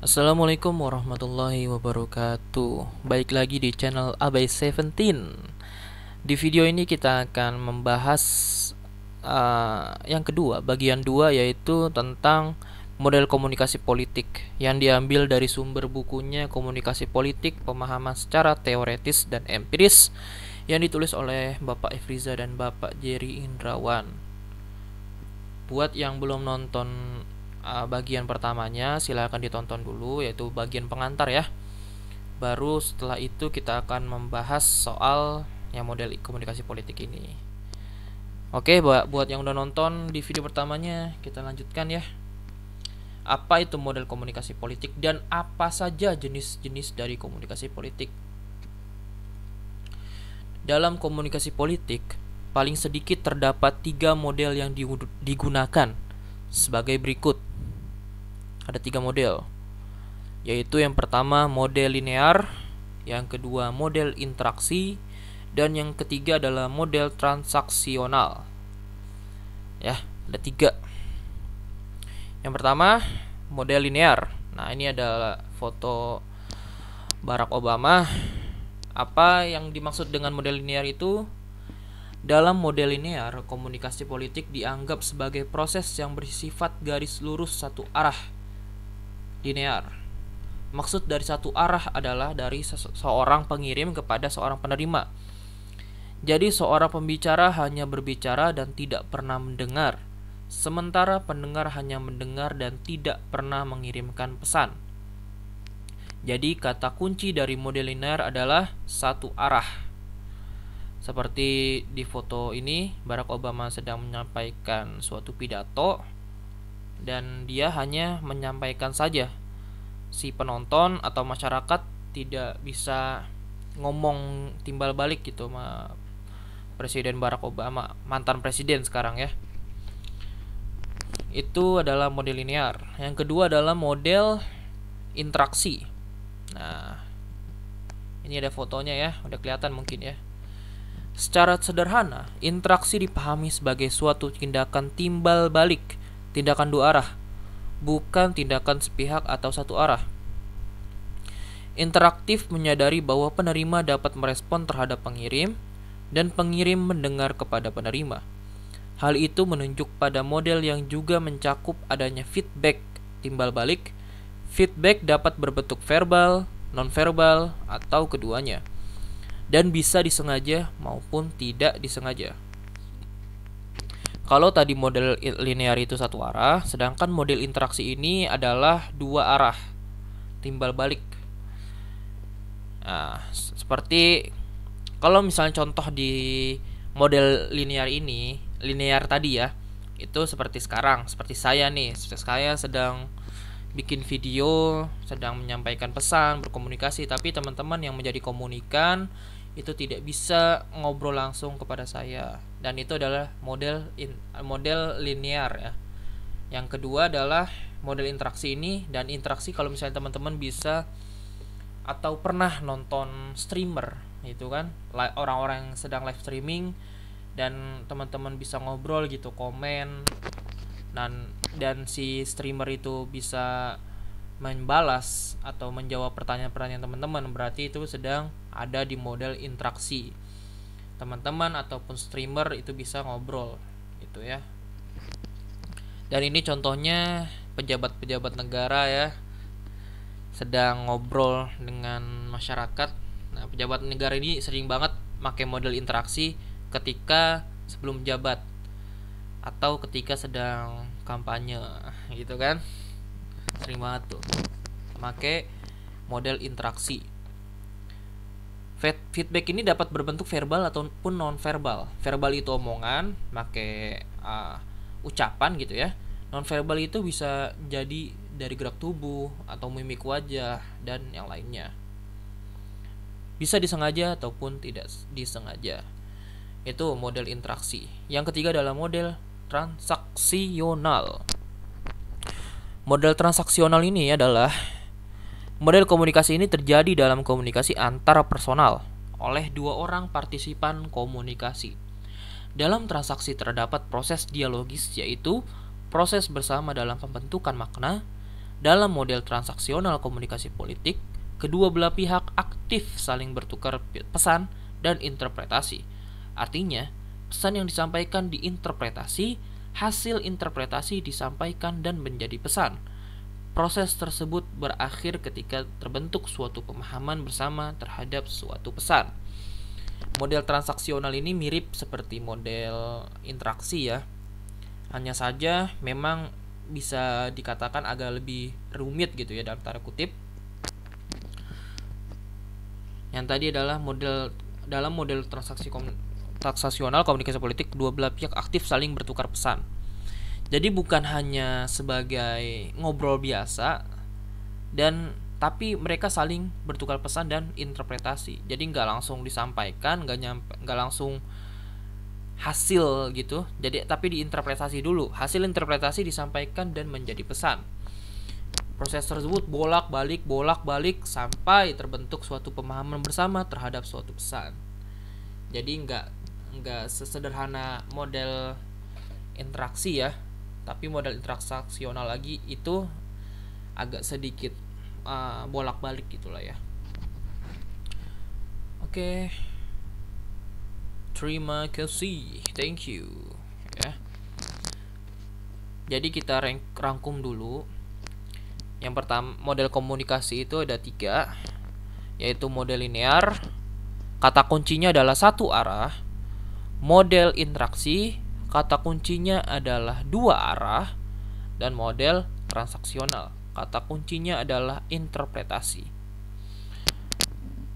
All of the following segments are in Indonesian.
Assalamualaikum warahmatullahi wabarakatuh. Baik lagi di channel Abai 17. Di video ini kita akan membahas yang kedua, bagian 2, yaitu tentang model komunikasi politik yang diambil dari sumber bukunya Komunikasi Politik, Pemahaman Secara Teoretis dan Empiris yang ditulis oleh Bapak Efriza dan Bapak Jerry Indrawan. Buat yang belum nonton bagian pertamanya, silahkan ditonton dulu, yaitu bagian pengantar ya. Baru setelah itu kita akan membahas soal yang model komunikasi politik ini. Oke, buat yang udah nonton di video pertamanya, kita lanjutkan ya. Apa itu model komunikasi politik dan apa saja jenis-jenis dari komunikasi politik? Dalam komunikasi politik, paling sedikit terdapat 3 model yang digunakan sebagai berikut. Ada 3 model, yaitu yang pertama model linear, yang kedua model interaksi, dan yang ketiga adalah model transaksional. Ya, ada 3. Yang pertama model linear. Nah, ini adalah foto Barack Obama. Apa yang dimaksud dengan model linear itu? Dalam model linear, komunikasi politik dianggap sebagai proses yang bersifat garis lurus satu arah. Linear. Maksud dari satu arah adalah dari seorang pengirim kepada seorang penerima. Jadi seorang pembicara hanya berbicara dan tidak pernah mendengar, sementara pendengar hanya mendengar dan tidak pernah mengirimkan pesan. Jadi kata kunci dari model linear adalah satu arah. Seperti di foto ini, Barack Obama sedang menyampaikan suatu pidato dan dia hanya menyampaikan saja. Si penonton atau masyarakat tidak bisa ngomong timbal balik gitu sama Presiden Barack Obama, mantan presiden sekarang ya. Itu adalah model linear. Yang kedua adalah model interaksi. Nah, ini ada fotonya ya, udah kelihatan mungkin ya. Secara sederhana, interaksi dipahami sebagai suatu tindakan timbal balik, tindakan dua arah, bukan tindakan sepihak atau satu arah. Interaktif menyadari bahwa penerima dapat merespon terhadap pengirim, dan pengirim mendengar kepada penerima. Hal itu menunjuk pada model yang juga mencakup adanya feedback, timbal balik. Feedback dapat berbentuk verbal, nonverbal, atau keduanya, dan bisa disengaja maupun tidak disengaja. Kalau tadi model linear itu satu arah, sedangkan model interaksi ini adalah dua arah, timbal balik. Nah, seperti kalau misalnya contoh di model linear ini, linear tadi ya, itu seperti sekarang, seperti saya nih, saya sedang bikin video, sedang menyampaikan pesan, berkomunikasi, tapi teman-teman yang menjadi komunikan itu tidak bisa ngobrol langsung kepada saya, dan itu adalah model linear ya. Yang kedua adalah model interaksi ini, dan interaksi kalau misalnya teman-teman bisa atau pernah nonton streamer itu kan, orang-orang yang sedang live streaming dan teman-teman bisa ngobrol gitu, komen, dan si streamer itu bisa membalas atau menjawab pertanyaan-pertanyaan teman-teman, berarti itu sedang ada di model interaksi. Teman-teman ataupun streamer itu bisa ngobrol gitu ya. Dan ini contohnya pejabat-pejabat negara ya, sedang ngobrol dengan masyarakat. Nah, pejabat negara ini sering banget pakai model interaksi ketika sebelum jabat atau ketika sedang kampanye gitu kan. Sering banget tuh pakai model interaksi. Feedback ini dapat berbentuk verbal ataupun non verbal. Verbal itu omongan, pakai ucapan gitu ya. Non verbal itu bisa jadi dari gerak tubuh atau mimik wajah dan yang lainnya. Bisa disengaja ataupun tidak disengaja. Itu model interaksi. Yang ketiga adalah model transaksional. Model transaksional ini adalah model komunikasi ini terjadi dalam komunikasi antara personal oleh dua orang partisipan komunikasi. Dalam transaksi terdapat proses dialogis, yaitu proses bersama dalam pembentukan makna Dalam model transaksional komunikasi politik, kedua belah pihak aktif saling bertukar pesan dan interpretasi. Artinya, pesan yang disampaikan diinterpretasi, hasil interpretasi disampaikan dan menjadi pesan. Proses tersebut berakhir ketika terbentuk suatu pemahaman bersama terhadap suatu pesan. Model transaksional ini mirip seperti model interaksi ya. Hanya saja memang bisa dikatakan agak lebih rumit gitu ya dalam tanda kutip. Yang tadi adalah dalam model transaksional komunikasi politik, kedua belah pihak aktif saling bertukar pesan. Jadi bukan hanya sebagai ngobrol biasa, tapi mereka saling bertukar pesan dan interpretasi. Jadi nggak langsung disampaikan, nggak langsung hasil gitu. Jadi tapi diinterpretasi dulu. Hasil interpretasi disampaikan dan menjadi pesan. Proses tersebut bolak-balik sampai terbentuk suatu pemahaman bersama terhadap suatu pesan. Jadi nggak sesederhana model interaksi ya. Tapi model transaksional lagi itu agak sedikit bolak-balik gitulah ya. Oke. Terima kasih. Thank you. Ya. Jadi kita rangkum dulu. Yang pertama, model komunikasi itu ada 3, yaitu model linear, kata kuncinya adalah satu arah. Model interaksi, kata kuncinya adalah 2 arah. Dan model transaksional, kata kuncinya adalah interpretasi.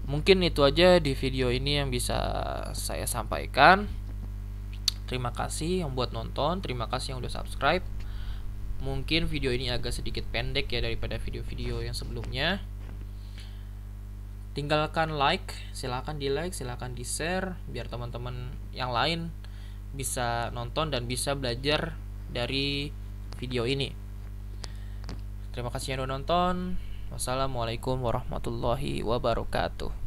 Mungkin itu aja di video ini yang bisa saya sampaikan. Terima kasih yang buat nonton, terima kasih yang udah subscribe. Mungkin video ini agak sedikit pendek ya daripada video-video yang sebelumnya. Tinggalkan like, silakan di like, silakan di share biar teman-teman yang lain bisa nonton dan bisa belajar dari video ini. Terima kasih yang udah nonton. Wassalamualaikum warahmatullahi wabarakatuh.